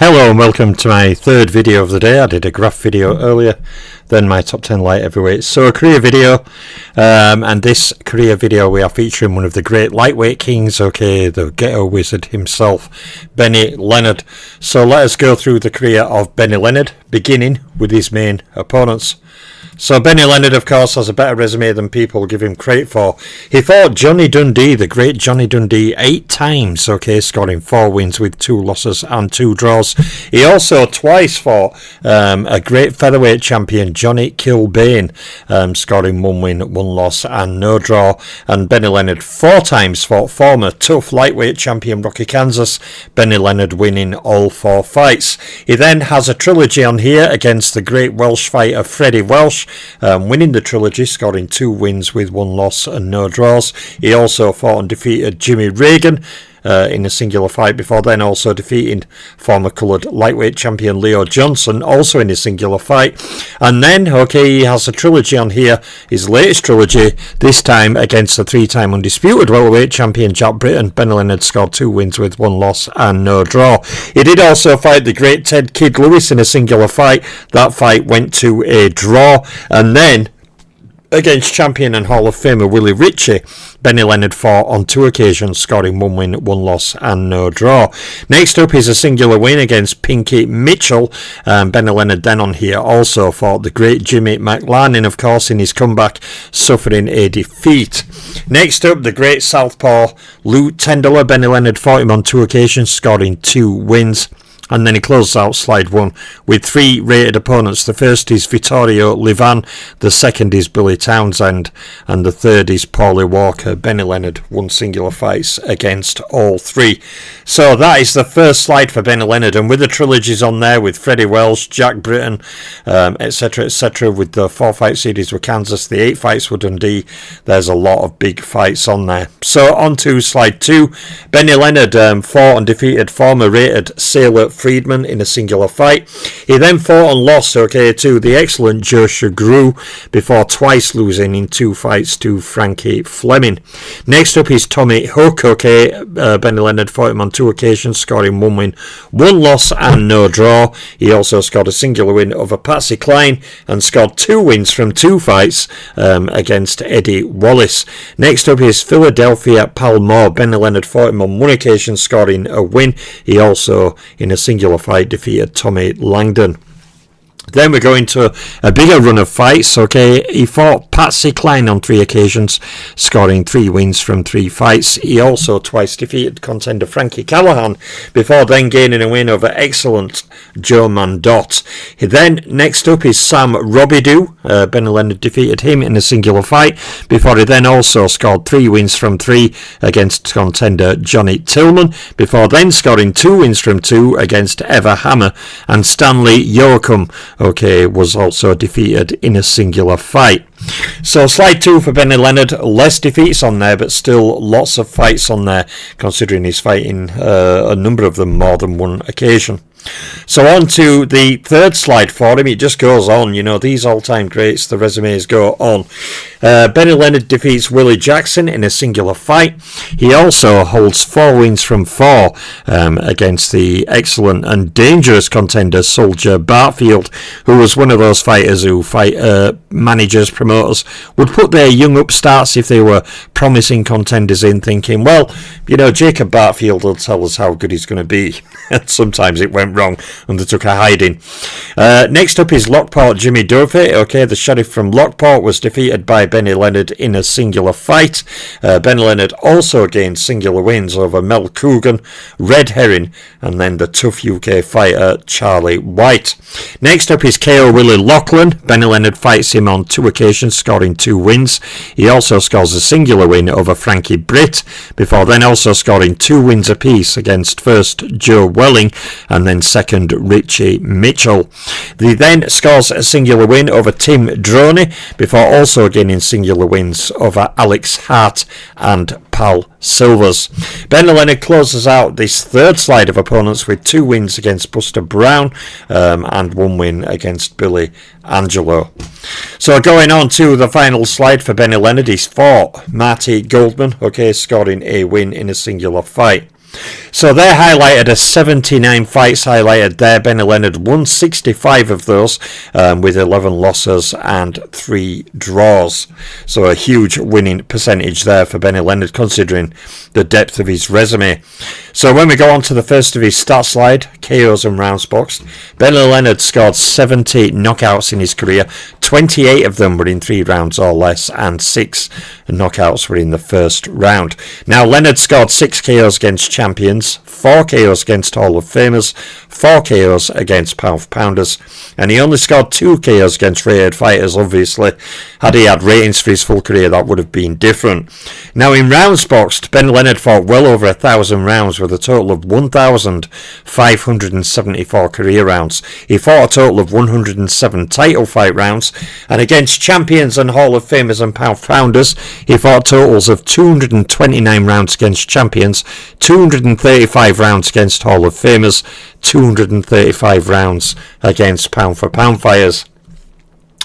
Hello and welcome to my third video of the day. I did a graph video earlier, then my top 10 light heavyweights. So a career video, and this career video we are featuring one of the great lightweight kings, the ghetto wizard himself, Benny Leonard. So let us go through the career of Benny Leonard, beginning with his main opponents. So Benny Leonard, of course, has a better resume than people give him credit for. He fought Johnny Dundee, the great Johnny Dundee, 8 times, scoring 4 wins with 2 losses and 2 draws. He also twice fought a great featherweight champion, Johnny Kilbane, scoring 1 win, 1 loss and no draw. And Benny Leonard 4 times fought former tough lightweight champion Rocky Kansas, Benny Leonard winning all 4 fights. He then has a trilogy on here against the great Welsh fighter Freddie Welsh, winning the trilogy, scoring 2 wins with 1 loss and no draws. He also fought and defeated Jimmy Reagan in a singular fight, before then also defeating former coloured lightweight champion Leo Johnson, also in a singular fight. And then, he has a trilogy on here, his latest trilogy, this time against the 3-time undisputed welterweight champion Jack Britton. Benny Leonard scored 2 wins with 1 loss and no draw. He did also fight the great Ted Kid Lewis in a singular fight. That fight went to a draw. And then, against champion and Hall of Famer Willie Ritchie, Benny Leonard fought on 2 occasions, scoring 1 win, 1 loss and no draw. Next up is a singular win against Pinky Mitchell. Benny Leonard then on here also fought the great Jimmy McLarnin, of course, in his comeback, suffering a defeat. Next up, the great southpaw Lou Tendler. Benny Leonard fought him on 2 occasions, scoring 2 wins. And then he closes out slide 1 with 3 rated opponents. The first is Vittorio Livan, the second is Billy Townsend, and the third is Paulie Walker. Benny Leonard won singular fights against all 3. So that is the first slide for Benny Leonard, and with the trilogies on there with Freddie Welsh, Jack Britton, etc., with the 4-fight series with Kansas, the 8 fights with Dundee, there's a lot of big fights on there. So on to slide 2. Benny Leonard fought and defeated former rated Sailor Friedman in a singular fight. He then fought and lost to the excellent Joe Shagru, before twice losing in 2 fights to Frankie Fleming. Next up is Tommy Hook. Benny Leonard fought him on 2 occasions, scoring 1 win, 1 loss and no draw. He also scored a singular win over Patsy Cline and scored 2 wins from 2 fights against Eddie Wallace. Next up is Philadelphia Pal Moore. Benny Leonard fought him on 1 occasion, scoring a win. He also, in a singular fight, defeated Tommy Langdon. Then we're going to a bigger run of fights. He fought Patsy Cline on 3 occasions, scoring 3 wins from 3 fights. He also twice defeated contender Frankie Callahan, before then gaining a win over excellent Joe Mandott. Next up is Sam Robidoux. Benny Leonard defeated him in a singular fight, before he then also scored 3 wins from 3 against contender Johnny Tillman, before then scoring 2 wins from 2 against Eva Hammer, and Stanley Yoakum was also defeated in a singular fight. So slide 2 for Benny Leonard, less defeats on there, but still lots of fights on there, considering he's fighting a number of them more than 1 occasion. So on to the third slide for him. It just goes on, these all-time greats, the resumes go on. Benny Leonard defeats Willie Jackson in a singular fight. He also holds 4 wins from 4 against the excellent and dangerous contender Soldier Barfield, who was one of those fighters who managers, promoters would put their young upstarts, if they were promising contenders, in, thinking, well, Jacob Barfield will tell us how good he's going to be. And sometimes it went wrong and they took a hiding. Next up is Lockport Jimmy Duffy. The sheriff from Lockport was defeated by Benny Leonard in a singular fight. Benny Leonard also gained singular wins over Mel Coogan, Red Herring, and then the tough UK fighter Charlie White. Next up is KO Willie Lachlan. Benny Leonard fights him on 2 occasions, scoring 2 wins. He also scores a singular win over Frankie Britt, before then also scoring 2 wins apiece against first Joe Welling and then second Richie Mitchell. He then scores a singular win over Tim Droney, before also gaining singular wins over Alex Hart and Pal Silvers. Benny Leonard closes out this third slide of opponents with 2 wins against Buster Brown and 1 win against Billy Angelo. So going on to the final slide for Benny Leonard, he's fought Marty Goldman, scoring a win in a singular fight. So they're highlighted as 79 fights highlighted there. Benny Leonard won 65 of those with 11 losses and 3 draws. So a huge winning percentage there for Benny Leonard considering the depth of his resume. So when we go on to the first of his stat slide, KOs and rounds boxed, Benny Leonard scored 70 knockouts in his career. 28 of them were in 3 rounds or less, and 6 knockouts were in the first round. Now, Leonard scored 6 KOs against champions, 4 KOs against Hall of Famers, 4 KOs against pound-for-pounders, and he only scored 2 KOs against rated fighters. Obviously, had he had ratings for his full career, that would have been different. Now, in rounds boxed, Ben Leonard fought well over 1,000 rounds with a total of 1,574 career rounds. He fought a total of 107 title fight rounds, and against champions and Hall of Famers and pound-for-pounders, he fought totals of 229 rounds against champions, 235 rounds against Hall of Famers, 235 rounds against pound-for-pound fighters.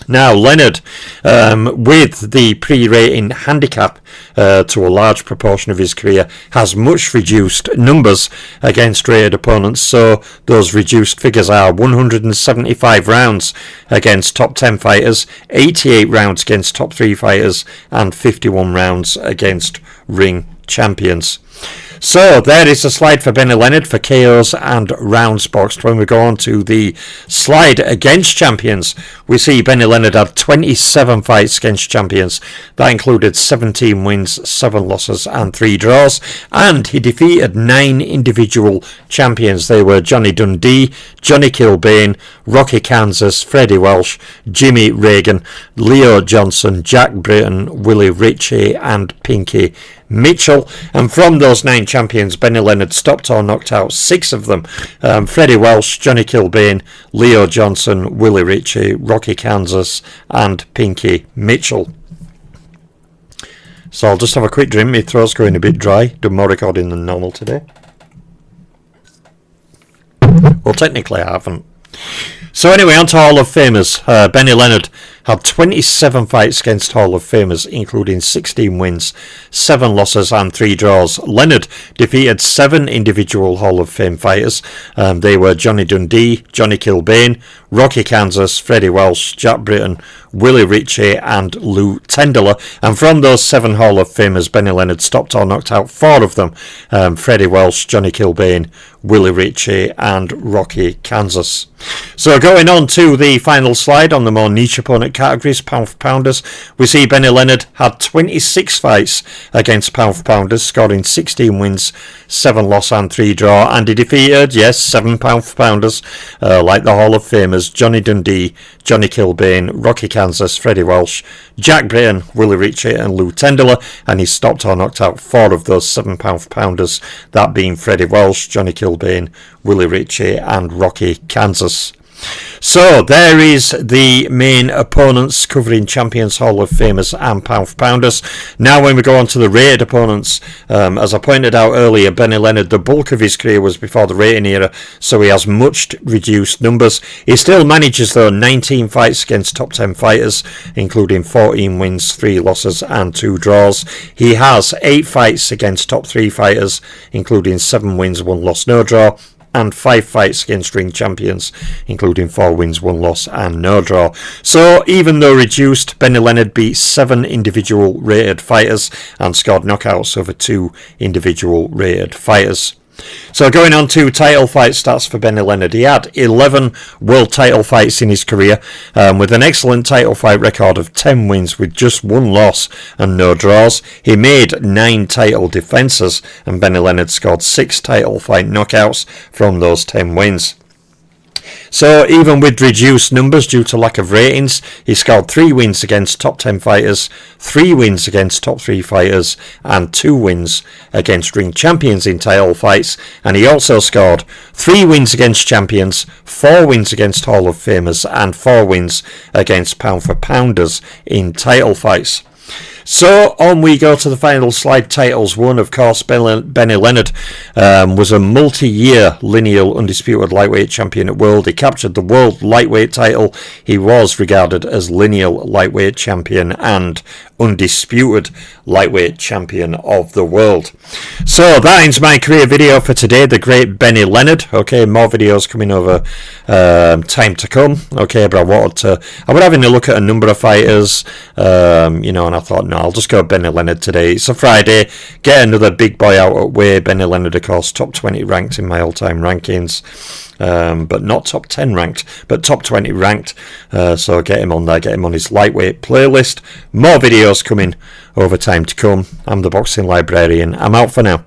Now, Leonard, with the pre-rating handicap to a large proportion of his career, has much reduced numbers against rated opponents. So those reduced figures are 175 rounds against top 10 fighters, 88 rounds against top 3 fighters, and 51 rounds against ring champions. So there is a slide for Benny Leonard for KOs and rounds boxed. When we go on to the slide against champions, we see Benny Leonard had 27 fights against champions. That included 17 wins, 7 losses and 3 draws. And he defeated 9 individual champions. They were Johnny Dundee, Johnny Kilbane, Rocky Kansas, Freddie Welsh, Jimmy Reagan, Leo Johnson, Jack Britton, Willie Ritchie and Pinky Mitchell. And from those 9 champions, Benny Leonard stopped or knocked out 6 of them. Freddie Welsh, Johnny Kilbane, Leo Johnson, Willie Ritchie, Rocky Kansas and Pinky Mitchell. So I'll just have a quick drink. My throat's going a bit dry. Done more recording than normal today. Well, technically I haven't. So anyway, on to Hall of Famers. Benny Leonard had 27 fights against Hall of Famers, including 16 wins, 7 losses and 3 draws. Leonard defeated 7 individual Hall of Fame fighters. They were Johnny Dundee, Johnny Kilbane, Rocky Kansas, Freddie Welsh, Jack Britton, Willie Ritchie and Lou Tendler. And from those 7 Hall of Famers, Benny Leonard stopped or knocked out 4 of them. Freddie Welsh, Johnny Kilbane, Willie Ritchie and Rocky Kansas. So going on to the final slide on the more niche opponent categories, pound-for-pounders, we see Benny Leonard had 26 fights against pound-for-pounders, scoring 16 wins, 7 loss and 3 draw, and he defeated, yes, 7 pound-for-pounders, like the Hall of Famers, Johnny Dundee, Johnny Kilbane, Rocky Kansas, Freddie Welsh, Jack Britton, Willie Ritchie and Lou Tendler, and he stopped or knocked out 4 of those 7 pound-for-pounders, that being Freddie Welsh, Johnny Kilbane, Willie Ritchie and Rocky Kansas. So there is the main opponents covering champions, Hall of Famers and pound-for-pounders. Now when we go on to the rated opponents, as I pointed out earlier, Benny Leonard, the bulk of his career was before the rating era, so he has much reduced numbers. He still manages though 19 fights against top 10 fighters, including 14 wins, 3 losses and 2 draws. He has 8 fights against top 3 fighters, including 7 wins, 1 loss, no draw, and 5 fights against ring champions, including 4 wins, 1 loss and no draw. So even though reduced, Benny Leonard beat 7 individual rated fighters and scored knockouts over 2 individual rated fighters. So going on to title fight stats for Benny Leonard, he had 11 world title fights in his career, with an excellent title fight record of 10 wins with just 1 loss and no draws. He made 9 title defences, and Benny Leonard scored 6 title fight knockouts from those 10 wins. So even with reduced numbers due to lack of ratings, he scored 3 wins against top 10 fighters, 3 wins against top 3 fighters, and 2 wins against ring champions in title fights. And he also scored 3 wins against champions, 4 wins against Hall of Famers, and 4 wins against pound-for-pounders in title fights. So on we go to the final slide titles. One, of course, Benny Leonard was a multi-year lineal undisputed lightweight champion at World. He captured the world lightweight title. He was regarded as lineal lightweight champion and undisputed lightweight champion of the world. So that ends my career video for today, the great Benny Leonard. Okay, more videos coming over time to come. Okay, but I was having a look at a number of fighters, you know, and I thought, no, I'll just go Benny Leonard today. It's a Friday, get another big boy out at way. Benny Leonard, of course, top 20 ranked in my all-time rankings. But not top 10 ranked, but top 20 ranked. So get him on there, get him on his lightweight playlist. More videos coming over time to come. I'm the Boxing Librarian. I'm out for now.